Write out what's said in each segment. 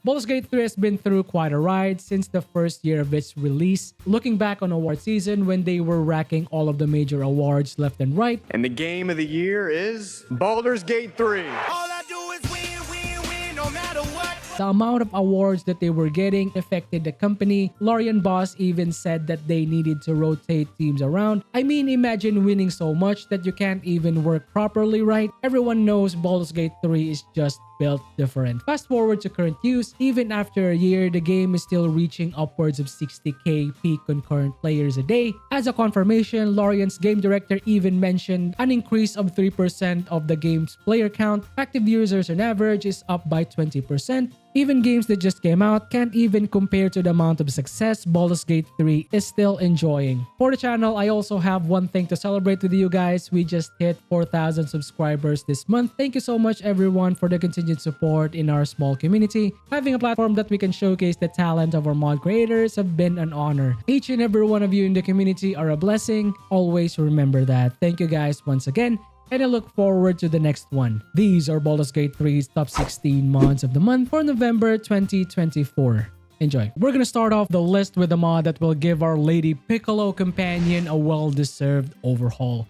Baldur's Gate 3 has been through quite a ride since the first year of its release. Looking back on award season when they were racking all of the major awards left and right. And the game of the year is Baldur's Gate 3. All I do is win, win, win, no matter what. The amount of awards that they were getting affected the company. Larian Boss even said that they needed to rotate teams around. I mean, imagine winning so much that you can't even work properly, right? Everyone knows Baldur's Gate 3 is just built different. Fast forward to current use, even after a year, the game is still reaching upwards of 60k peak concurrent players a day. As a confirmation, Larian's game director even mentioned an increase of 3% of the game's player count. Active users on average is up by 20%. Even games that just came out can't even compare to the amount of success Baldur's Gate 3 is still enjoying. For the channel, I also have one thing to celebrate with you guys. We just hit 4,000 subscribers this month. Thank you so much everyone for the continued support in our small community. Having a platform that we can showcase the talent of our mod creators have been an honor. Each and every one of you in the community are a blessing. Always remember that. Thank you guys once again. And I look forward to the next one. These are Baldur's Gate 3's top 16 mods of the month for November 2024. Enjoy. We're gonna start off the list with a mod that will give our Lady Piccolo companion a well-deserved overhaul.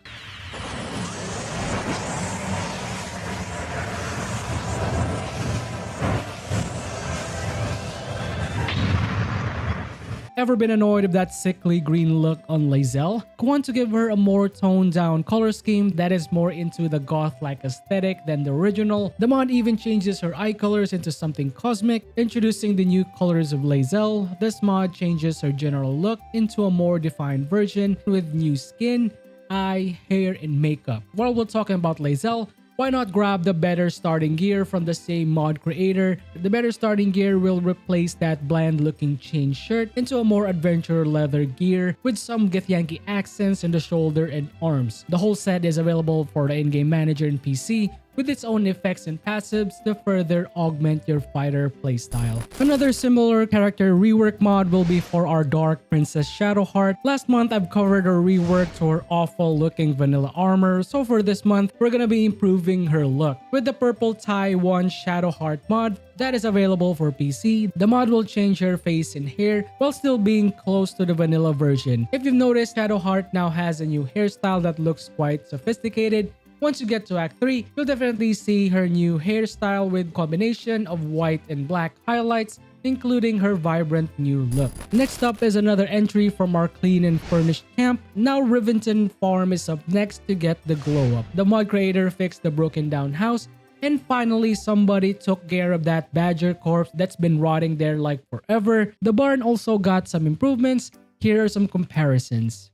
Ever been annoyed of that sickly green look on Laezel? Want to give her a more toned down color scheme that is more into the goth-like aesthetic than the original? The mod even changes her eye colors into something cosmic, introducing the new colors of Laezel. This mod changes her general look into a more defined version with new skin, eye, hair, and makeup. While we're talking about Laezel, why not grab the better starting gear from the same mod creator? The better starting gear will replace that bland looking chain shirt into a more adventure leather gear with some Githyanki accents in the shoulder and arms. The whole set is available for the in-game manager and PC with its own effects and passives to further augment your fighter playstyle. Another similar character rework mod will be for our Dark Princess Shadowheart. Last month, I've covered her rework to her awful looking vanilla armor, so for this month, we're gonna be improving her look. With the ThePurpleTie 1 Shadowheart mod that is available for PC, the mod will change her face and hair while still being close to the vanilla version. If you've noticed, Shadowheart now has a new hairstyle that looks quite sophisticated. Once you get to Act 3, you'll definitely see her new hairstyle with combination of white and black highlights, including her vibrant new look. Next up is another entry from our clean and furnished camp. Now Rivington Farm is up next to get the glow up. The mod creator fixed the broken down house, and finally somebody took care of that badger corpse that's been rotting there like forever. The barn also got some improvements. Here are some comparisons.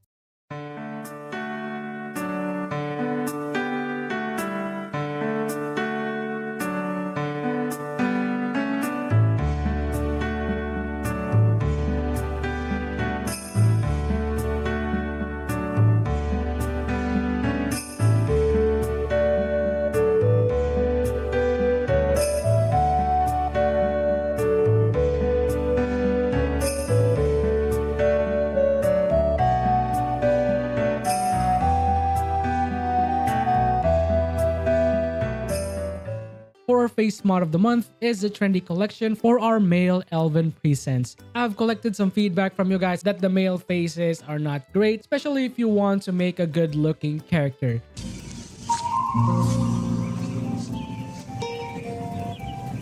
For our face mod of the month is the trendy collection for our male Elven presents. I've collected some feedback from you guys that the male faces are not great, especially if you want to make a good looking character.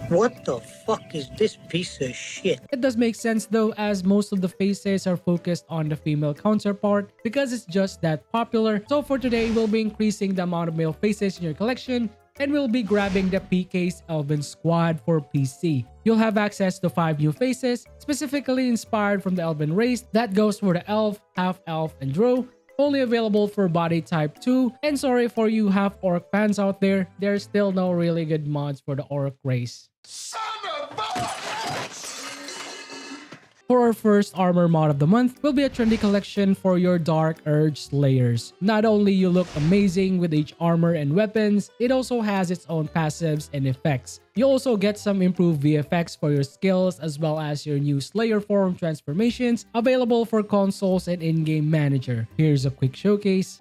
What the fuck is this piece of shit? It does make sense though, as most of the faces are focused on the female counterpart because it's just that popular. So for today, we'll be increasing the amount of male faces in your collection, and we'll be grabbing the PK's Elven Squad for PC. You'll have access to 5 new faces, specifically inspired from the Elven race. That goes for the Elf, Half-Elf, and Drow. Only available for body type 2. And sorry for you half-Orc fans out there, there's still no really good mods for the Orc race. Son of a... For our first armor mod of the month will be a trendy collection for your Dark Urge Slayers. Not only you look amazing with each armor and weapons, it also has its own passives and effects. You also get some improved VFX for your skills as well as your new Slayer form transformations available for consoles and in-game manager. Here's a quick showcase.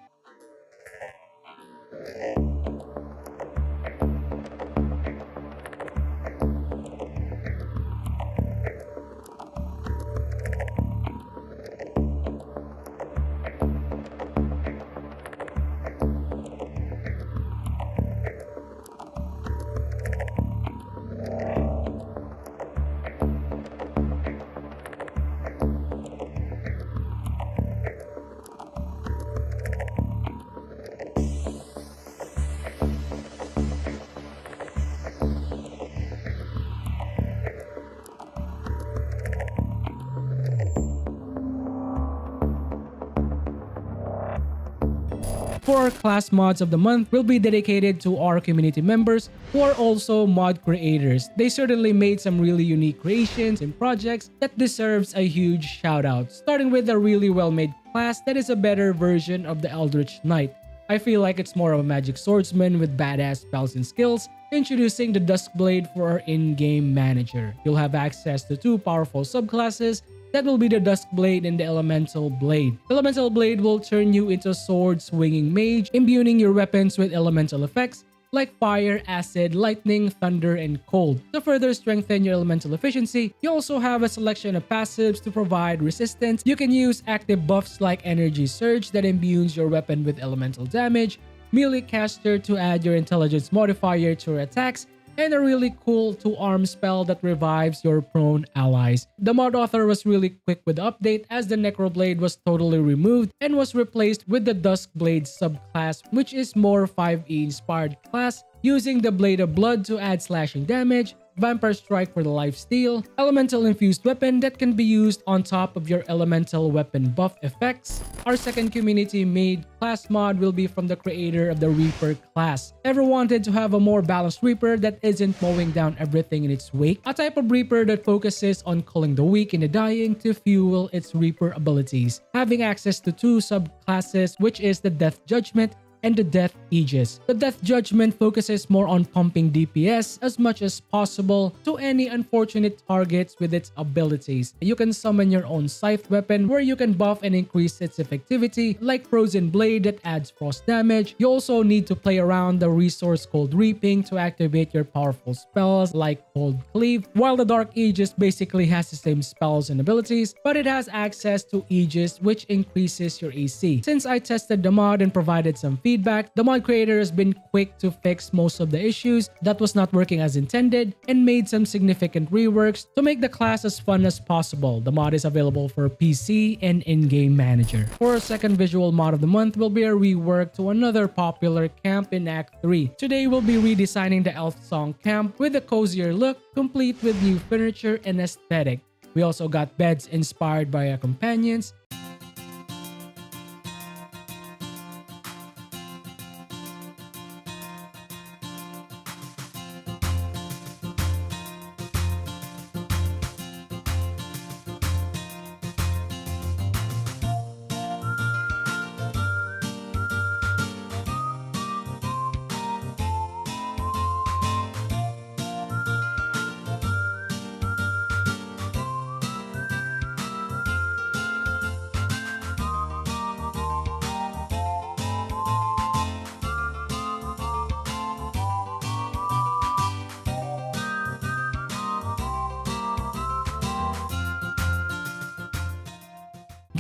For our class mods of the month will be dedicated to our community members who are also mod creators. They certainly made some really unique creations and projects that deserves a huge shout out. Starting with a really well made class that is a better version of the Eldritch Knight. I feel like it's more of a magic swordsman with badass spells and skills. Introducing the DuskBlade for our in-game manager. You'll have access to 2 powerful subclasses. That will be the DuskBlade and the Elemental Blade. Elemental Blade will turn you into a sword-swinging mage, imbuing your weapons with elemental effects like fire, acid, lightning, thunder, and cold. To further strengthen your elemental efficiency, you also have a selection of passives to provide resistance. You can use active buffs like Energy Surge that imbues your weapon with elemental damage, Melee Caster to add your intelligence modifier to your attacks, and a really cool 2-arm spell that revives your prone allies. The mod author was really quick with the update as the Necroblade was totally removed and was replaced with the DuskBlade subclass, which is more 5e inspired class, using the Blade of Blood to add slashing damage, Vampire Strike for the lifesteal, Elemental Infused Weapon that can be used on top of your Elemental Weapon buff effects. Our second community-made class mod will be from the creator of the Reaper class. Ever wanted to have a more balanced Reaper that isn't mowing down everything in its wake? A type of Reaper that focuses on culling the weak and the dying to fuel its Reaper abilities. Having access to 2 subclasses, which is the Death Judgment and the Death Aegis. The Death Judgment focuses more on pumping DPS as much as possible to any unfortunate targets with its abilities. You can summon your own scythe weapon where you can buff and increase its effectivity, like Frozen Blade that adds frost damage. You also need to play around the resource Cold Reaping to activate your powerful spells like Cold Cleave, while the Dark Aegis basically has the same spells and abilities, but it has access to Aegis, which increases your AC. Since I tested the mod and provided some feedback, the mod creator has been quick to fix most of the issues that was not working as intended and made some significant reworks to make the class as fun as possible. The mod is available for PC and in-game manager. For our second visual mod of the month will be a rework to another popular camp in Act 3. Today we'll be redesigning the Elf Song camp with a cozier look, complete with new furniture and aesthetic. We also got beds inspired by our companions,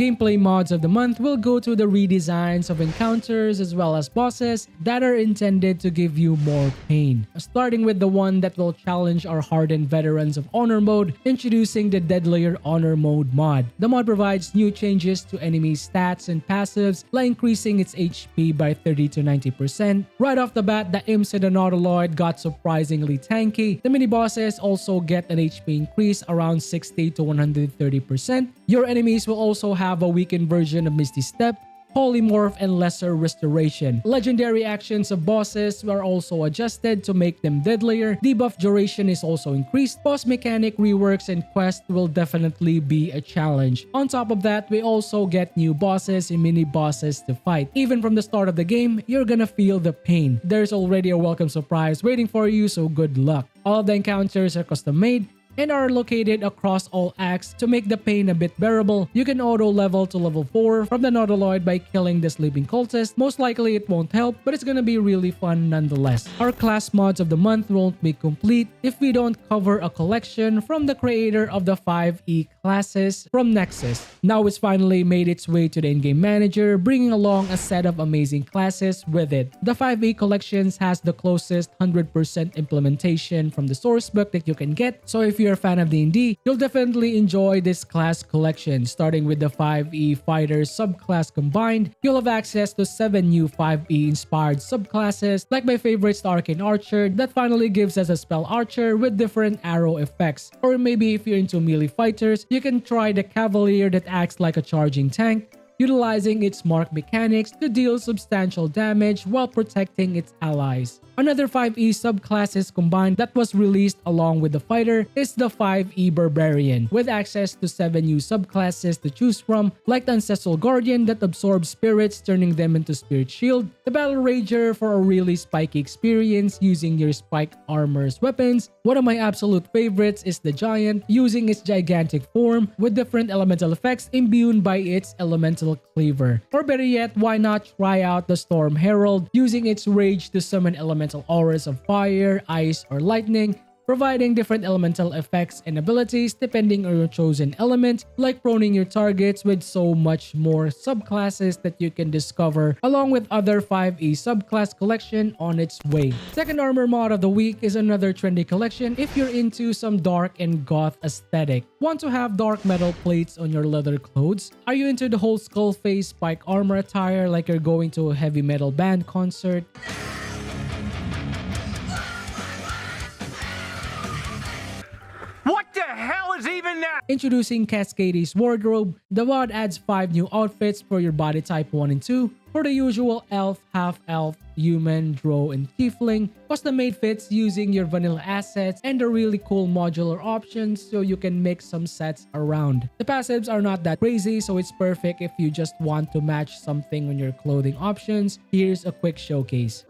Gameplay mods of the month will go to the redesigns of encounters as well as bosses that are intended to give you more pain. Starting with the one that will challenge our hardened veterans of Honor mode, introducing the Deadlier Honor mode mod. The mod provides new changes to enemy stats and passives, like increasing its HP by 30 to 90%. Right off the bat, the imps and the Nautiloid got surprisingly tanky. The mini bosses also get an HP increase around 60 to 130%. Your enemies will also have a weakened version of Misty Step, Polymorph, and Lesser Restoration. Legendary actions of bosses are also adjusted to make them deadlier. Debuff duration is also increased. Boss mechanic reworks and quests will definitely be a challenge. On top of that, we also get new bosses and mini bosses to fight. Even from the start of the game, you're gonna feel the pain. There's already a welcome surprise waiting for you, so good luck. All of the encounters are custom made and are located across all acts to make the pain a bit bearable. You can auto level to level 4 from the Nautiloid by killing the sleeping cultist. Most likely it won't help, but it's gonna be really fun nonetheless. Our class mods of the month won't be complete if we don't cover a collection from the creator of the 5e classes from Nexus. Now it's finally made its way to the in-game manager, bringing along a set of amazing classes with it. The 5e collections has the closest 100% implementation from the sourcebook that you can get, so if you're a fan of D&D, you'll definitely enjoy this class collection. Starting with the 5e Fighter subclass combined, you'll have access to 7 new 5e inspired subclasses, like my favorite, the Arcane Archer, that finally gives us a spell archer with different arrow effects. Or maybe if you're into melee fighters, you can try the Cavalier that acts like a charging tank. utilizing its mark mechanics to deal substantial damage while protecting its allies. Another 5E subclasses combined that was released along with the fighter is the 5E Barbarian, with access to 7 new subclasses to choose from, like the Ancestral Guardian that absorbs spirits, turning them into Spirit Shield, the Battle Rager for a really spiky experience using your spike armor's weapons. One of my absolute favorites is the Giant, using its gigantic form with different elemental effects imbued by its elemental cleaver. Or better yet, why not try out the Storm Herald, using its rage to summon elemental auras of fire, ice, or lightning, providing different elemental effects and abilities depending on your chosen element, like proning your targets, with so much more subclasses that you can discover along with other 5E subclass collection on its way. Second armor mod of the week is another trendy collection if you're into some dark and goth aesthetic. Want to have dark metal plates on your leather clothes? Are you into the whole skull face spike armor attire like you're going to a heavy metal band concert? What the hell is even that? Introducing Kascayde's Wardrobe, the mod adds 5 new outfits for your body type 1 and 2, for the usual elf, half-elf, human, drow, and tiefling, custom-made fits using your vanilla assets, and a really cool modular options so you can mix some sets around. The passives are not that crazy, so it's perfect if you just want to match something on your clothing options. Here's a quick showcase.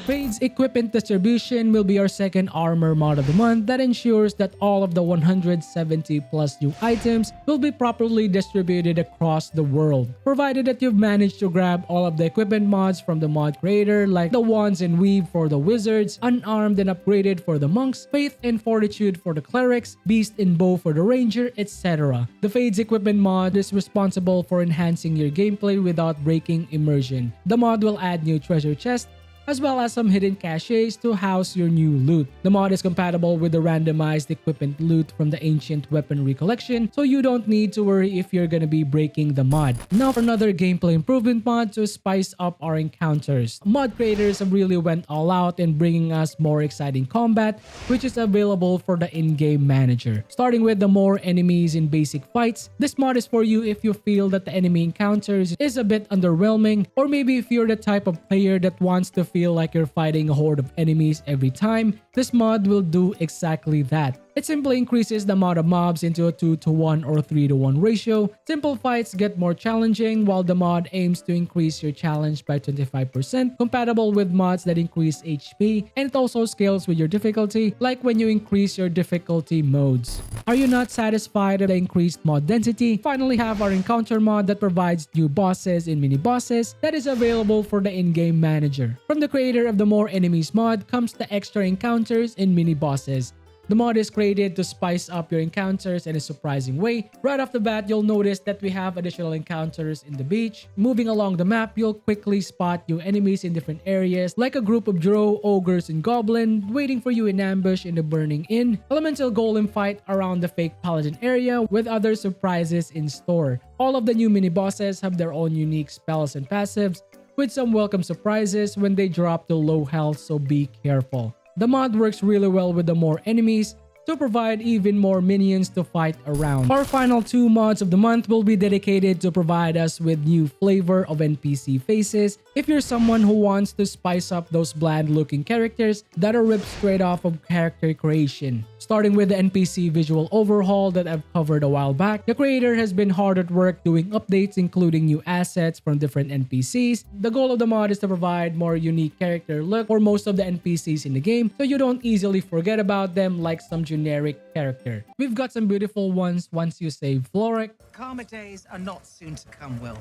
Fade's equipment distribution will be our second armor mod of the month that ensures that all of the 170 plus new items will be properly distributed across the world, provided that you've managed to grab all of the equipment mods from the mod creator, like the Wands and Weave for the wizards, Unarmed and Upgraded for the monks, Faith and Fortitude for the clerics, Beast and Bow for the ranger, etc. The Fade's equipment mod is responsible for enhancing your gameplay without breaking immersion. The mod will add new treasure chests, as well as some hidden caches to house your new loot. The mod is compatible with the randomized equipment loot from the ancient weaponry collection, so you don't need to worry if you're gonna be breaking the mod. Now for another gameplay improvement mod to spice up our encounters. Mod creators have really went all out in bringing us more exciting combat, which is available for the in-game manager. Starting with the more enemies in basic fights, this mod is for you if you feel that the enemy encounters is a bit underwhelming, or maybe if you're the type of player that wants to feel like you're fighting a horde of enemies every time. This mod will do exactly that. It simply increases the amount of mobs into a 2-to-1 or 3-to-1 ratio. Simple fights get more challenging, while the mod aims to increase your challenge by 25%, compatible with mods that increase HP, and it also scales with your difficulty, like when you increase your difficulty modes. Are you not satisfied with the increased mod density? Finally have our encounter mod that provides new bosses and mini bosses that is available for the in-game manager. From the creator of the More Enemies mod comes the extra encounters and mini bosses. The mod is created to spice up your encounters in a surprising way. Right off the bat, you'll notice that we have additional encounters in the beach. Moving along the map, you'll quickly spot new enemies in different areas, like a group of drow, ogres, and goblin waiting for you in ambush in the Burning Inn, elemental golem fight around the fake paladin area, with other surprises in store. All of the new mini bosses have their own unique spells and passives, with some welcome surprises when they drop to low health, so be careful. The mod works really well with the more enemies to provide even more minions to fight around. Our final 2 mods of the month will be dedicated to provide us with new flavor of NPC faces if you're someone who wants to spice up those bland looking characters that are ripped straight off of character creation. Starting with the NPC visual overhaul that I've covered a while back, the creator has been hard at work doing updates including new assets from different NPCs. The goal of the mod is to provide more unique character look for most of the NPCs in the game, so you don't easily forget about them like some generic character. We've got some beautiful ones once you save Floric. Calmer days are not soon to come, Will,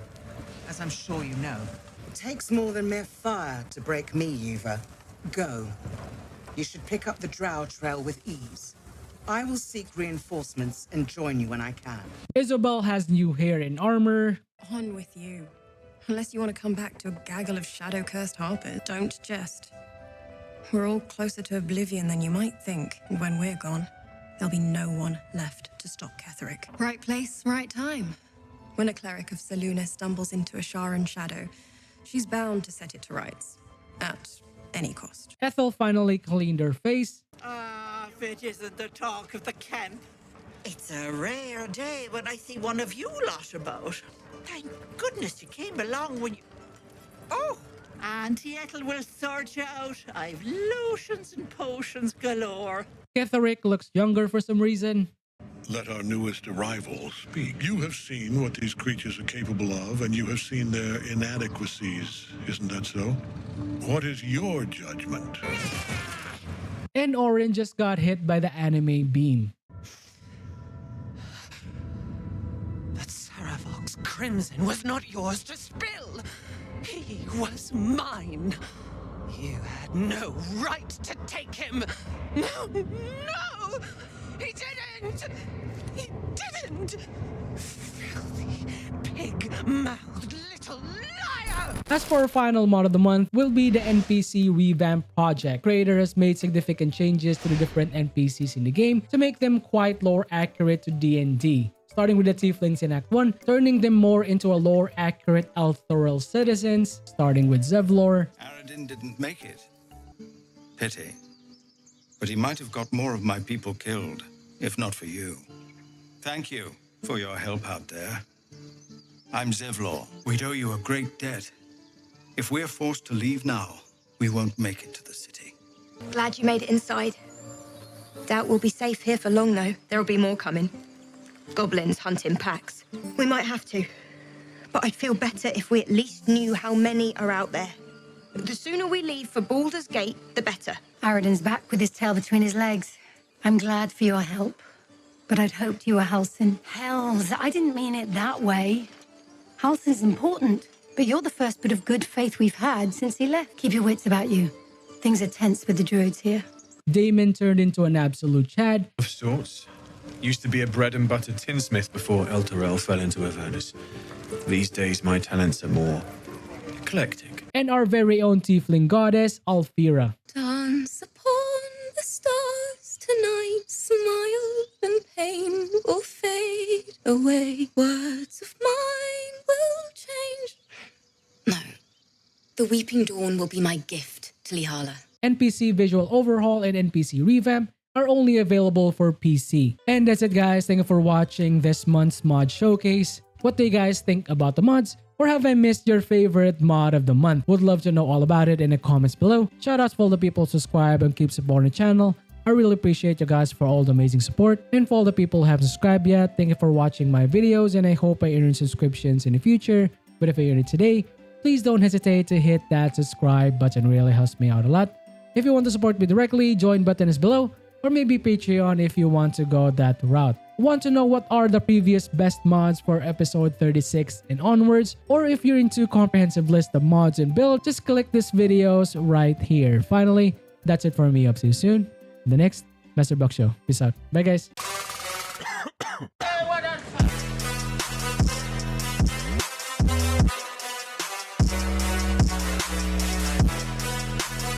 as I'm sure you know. Takes more than mere fire to break me, Yuva. Go. You should pick up the Drow trail with ease. I will seek reinforcements and join you when I can. Isabel has new hair and armor. On with you. Unless you want to come back to a gaggle of shadow-cursed harpers, don't jest. We're all closer to oblivion than you might think. And when we're gone, there'll be no one left to stop Ketheric. Right place, right time. When a cleric of Selûne stumbles into a Sharan shadow, she's bound to set it to rights. At any cost. Ethel finally cleaned her face. If it isn't the talk of the camp. It's a rare day when I see one of you lot about. Thank goodness you came along when you... Oh, Auntie Ethel will sort you out. I've lotions and potions galore. Ketheric looks younger for some reason. Let our newest arrival speak. You have seen what these creatures are capable of, and you have seen their inadequacies. Isn't that so? What is your judgment? And Orin just got hit by the anime beam. But Saravok's crimson was not yours to spill. He was mine. You had no right to take him. No, no! He didn't! He didn't! Filthy, pig-mouthed little liar! As for our final mod of the month will be the NPC Revamp project. Creator has made significant changes to the different NPCs in the game to make them quite lore accurate to D&D. Starting with the Tieflings in Act 1, turning them more into a lore accurate Elthorel citizens, starting with Zevlor. Aradin didn't make it. Pity. But he might have got more of my people killed, if not for you. Thank you for your help out there. I'm Zevlor. We'd owe you a great debt. If we're forced to leave now, we won't make it to the city. Glad you made it inside. Doubt we'll be safe here for long, though. There'll be more coming. Goblins hunt in packs. We might have to. But I'd feel better if we at least knew how many are out there. The sooner we leave for Baldur's Gate, the better. Aradin's back with his tail between his legs. I'm glad for your help. But I'd hoped you were Halsin. Hells, I didn't mean it that way. Halsin's important, but you're the first bit of good faith we've had since he left. Keep your wits about you. Things are tense with the druids here. Damon turned into an absolute Chad. Of sorts. Used to be a bread and butter tinsmith before Elturel fell into Avernus. These days my talents are more eclectic. And our very own Tiefling goddess, Alfira. Dance upon the stars tonight, smile and pain will fade away. Words of mine will change. No, the Weeping Dawn will be my gift to Lihala. NPC Visual Overhaul and NPC Revamp are only available for PC. And that's it guys, thank you for watching this month's mod showcase. What do you guys think about the mods? Or have I missed your favorite mod of the month? Would love to know all about it in the comments below. Shoutouts for all the people who subscribe and keep supporting the channel. I really appreciate you guys for all the amazing support. And for all the people who haven't subscribed yet, thank you for watching my videos and I hope I earn subscriptions in the future. But if I earn it today, please don't hesitate to hit that subscribe button, really helps me out a lot. If you want to support me directly, join button is below. Or maybe Patreon if you want to go that route. Want to know what are the previous best mods for episode 36 and onwards? Or if you're into a comprehensive list of mods and builds, just click these videos right here. Finally, that's it for me. I'll see you soon in the next Master Buck Show. Peace out. Bye guys.